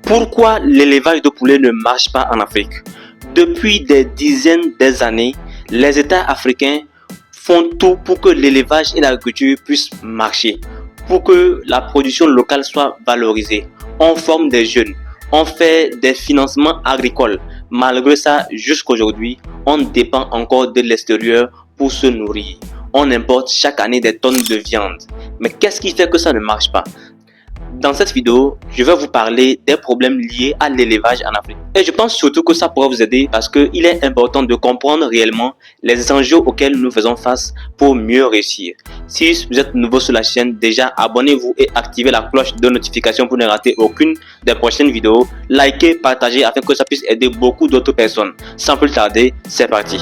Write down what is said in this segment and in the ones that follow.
Pourquoi l'élevage de poulets ne marche pas en Afrique? Depuis des dizaines d'années, les États africains font tout pour que l'élevage et l'agriculture puissent marcher, pour que la production locale soit valorisée. On forme des jeunes, on fait des financements agricoles. Malgré ça, jusqu'aujourd'hui, on dépend encore de l'extérieur pour se nourrir. On importe chaque année des tonnes de viande. Mais qu'est-ce qui fait que ça ne marche pas? Dans cette vidéo, je vais vous parler des problèmes liés à l'élevage en Afrique. Et je pense surtout que ça pourra vous aider parce qu'il est important de comprendre réellement les enjeux auxquels nous faisons face pour mieux réussir. Si vous êtes nouveau sur la chaîne, déjà abonnez-vous et activez la cloche de notification pour ne rater aucune des prochaines vidéos. Likez, partagez afin que ça puisse aider beaucoup d'autres personnes. Sans plus tarder, c'est parti.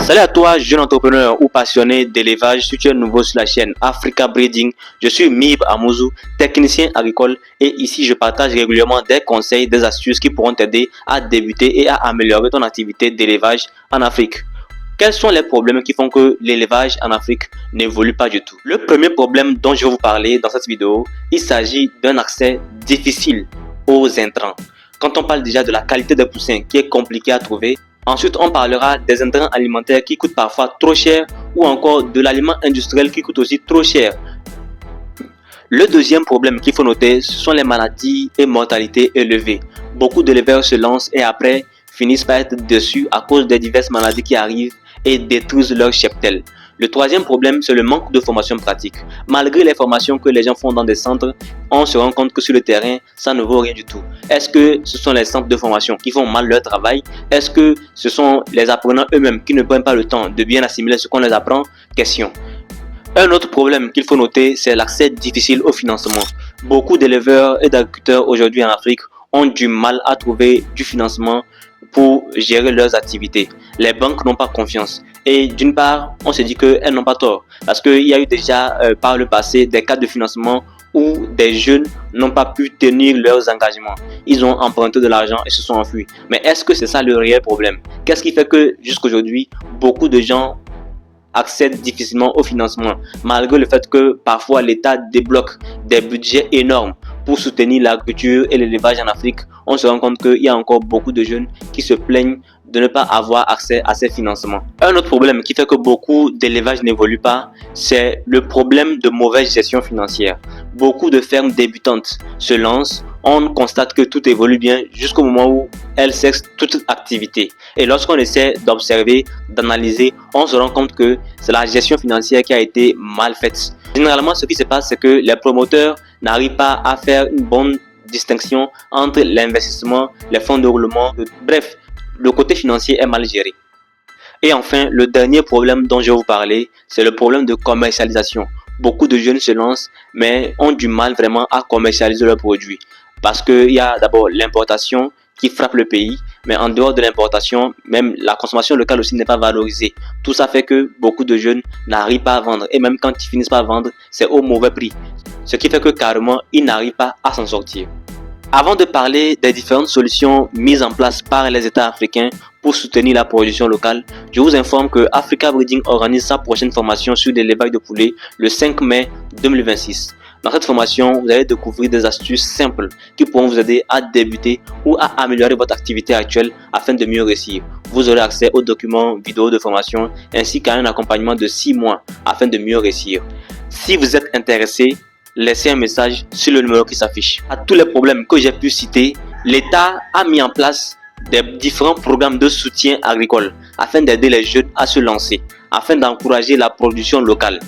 Salut à toi, jeune entrepreneur ou passionné d'élevage. Si tu es nouveau sur la chaîne Africa Breeding, je suis Mib Amouzou, technicien agricole, et ici je partage régulièrement des conseils, des astuces qui pourront t'aider à débuter et à améliorer ton activité d'élevage en Afrique. Quels sont les problèmes qui font que l'élevage en Afrique n'évolue pas du tout? Le premier problème dont je vais vous parler dans cette vidéo, il s'agit d'un accès difficile aux intrants. Quand on parle déjà de la qualité des poussins qui est compliquée à trouver, ensuite, on parlera des intrants alimentaires qui coûtent parfois trop cher ou encore de l'aliment industriel qui coûte aussi trop cher. Le deuxième problème qu'il faut noter, ce sont les maladies et mortalité élevées. Beaucoup d'éleveurs se lancent et après finissent par être déçus à cause des diverses maladies qui arrivent et détruisent leur cheptel. Le troisième problème, c'est le manque de formation pratique. Malgré les formations que les gens font dans des centres, on se rend compte que sur le terrain, ça ne vaut rien du tout. Est-ce que ce sont les centres de formation qui font mal leur travail? Est-ce que ce sont les apprenants eux-mêmes qui ne prennent pas le temps de bien assimiler ce qu'on les apprend? Question. Un autre problème qu'il faut noter, c'est l'accès difficile au financement. Beaucoup d'éleveurs et d'agriculteurs aujourd'hui en Afrique ont du mal à trouver du financement pour gérer leurs activités. Les banques n'ont pas confiance. Et d'une part, on se dit qu'elles n'ont pas tort. Parce qu'il y a eu déjà par le passé des cas de financement où des jeunes n'ont pas pu tenir leurs engagements. Ils ont emprunté de l'argent et se sont enfuis. Mais est-ce que c'est ça le réel problème? Qu'est-ce qui fait que jusqu'aujourd'hui, beaucoup de gens accèdent difficilement au financement, malgré le fait que parfois l'État débloque des budgets énormes pour soutenir l'agriculture et l'élevage en Afrique? On se rend compte qu'il y a encore beaucoup de jeunes qui se plaignent de ne pas avoir accès à ces financements. Un autre problème qui fait que beaucoup d'élevages n'évoluent pas, c'est le problème de mauvaise gestion financière. Beaucoup de fermes débutantes se lancent, on constate que tout évolue bien jusqu'au moment où elles cessent toute activité. Et lorsqu'on essaie d'observer, d'analyser, on se rend compte que c'est la gestion financière qui a été mal faite. Généralement, ce qui se passe, c'est que les promoteurs n'arrivent pas à faire une bonne distinction entre l'investissement, les fonds de roulement, bref, le côté financier est mal géré. Et enfin, le dernier problème dont je vais vous parler, c'est le problème de commercialisation. Beaucoup de jeunes se lancent, mais ont du mal vraiment à commercialiser leurs produits. Parce qu'il y a d'abord l'importation qui frappe le pays, mais en dehors de l'importation, même la consommation locale aussi n'est pas valorisée. Tout ça fait que beaucoup de jeunes n'arrivent pas à vendre. Et même quand ils finissent par vendre, c'est au mauvais prix. Ce qui fait que carrément, ils n'arrivent pas à s'en sortir. Avant de parler des différentes solutions mises en place par les États africains pour soutenir la production locale, je vous informe que Africa Breeding organise sa prochaine formation sur l'élevage de poulets le 5 mai 2026. Dans cette formation, vous allez découvrir des astuces simples qui pourront vous aider à débuter ou à améliorer votre activité actuelle afin de mieux réussir. Vous aurez accès aux documents vidéo de formation ainsi qu'à un accompagnement de 6 mois afin de mieux réussir. Si vous êtes intéressé, laissez un message sur le numéro qui s'affiche. À tous les problèmes que j'ai pu citer, l'État a mis en place des différents programmes de soutien agricole afin d'aider les jeunes à se lancer, afin d'encourager la production locale.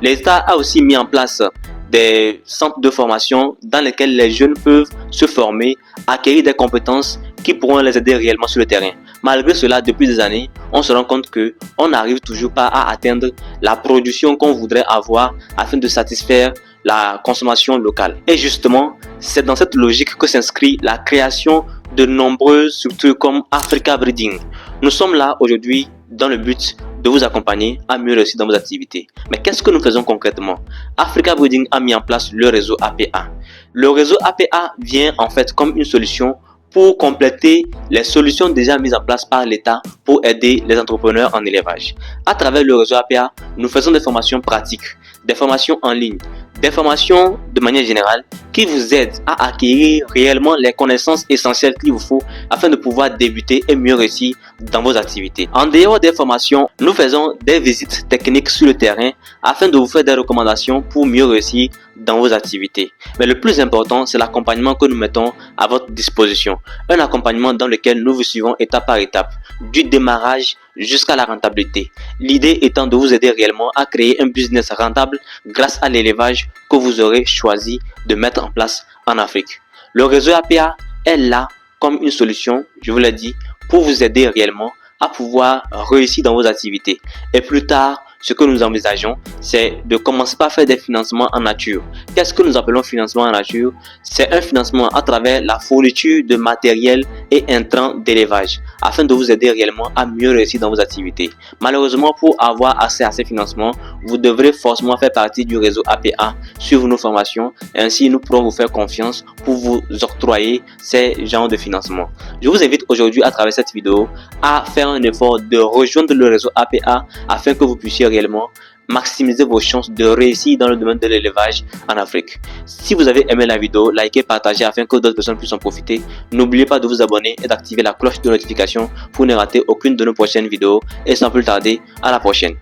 L'État a aussi mis en place des centres de formation dans lesquels les jeunes peuvent se former, acquérir des compétences qui pourront les aider réellement sur le terrain. Malgré cela, depuis des années, on se rend compte qu'on n'arrive toujours pas à atteindre la production qu'on voudrait avoir afin de satisfaire la consommation locale. Et justement, c'est dans cette logique que s'inscrit la création de nombreuses structures comme Africa Breeding. Nous sommes là aujourd'hui dans le but de vous accompagner à mieux réussir dans vos activités. Mais qu'est-ce que nous faisons concrètement? Africa Breeding a mis en place le réseau APA. Le réseau APA vient en fait comme une solution pour compléter les solutions déjà mises en place par l'État pour aider les entrepreneurs en élevage. À travers le réseau APA, nous faisons des formations pratiques, des formations en ligne, des formations de manière générale qui vous aident à acquérir réellement les connaissances essentielles qu'il vous faut afin de pouvoir débuter et mieux réussir dans vos activités. En dehors des formations, nous faisons des visites techniques sur le terrain afin de vous faire des recommandations pour mieux réussir dans vos activités. Mais le plus important, c'est l'accompagnement que nous mettons à votre disposition. Un accompagnement dans lequel nous vous suivons étape par étape, du démarrage jusqu'à la rentabilité. L'idée étant de vous aider réellement à créer un business rentable grâce à l'élevage que vous aurez choisi de mettre en place en Afrique. Le réseau APA est là comme une solution, je vous l'ai dit, pour vous aider réellement à pouvoir réussir dans vos activités. Et plus tard, ce que nous envisageons, c'est de commencer par faire des financements en nature. Qu'est-ce que nous appelons financement en nature? C'est un financement à travers la fourniture de matériel et intrants d'élevage, afin de vous aider réellement à mieux réussir dans vos activités. Malheureusement, pour avoir accès à ces financements, vous devrez forcément faire partie du réseau APA, suivre nos formations, et ainsi nous pourrons vous faire confiance pour vous octroyer ces genres de financement. Je vous invite aujourd'hui à travers cette vidéo à faire un effort de rejoindre le réseau APA afin que vous puissiez réellement maximiser vos chances de réussir dans le domaine de l'élevage en Afrique. Si vous avez aimé la vidéo, likez, partagez afin que d'autres personnes puissent en profiter. N'oubliez pas de vous abonner et d'activer la cloche de notification pour ne rater aucune de nos prochaines vidéos. Et sans plus tarder, à la prochaine.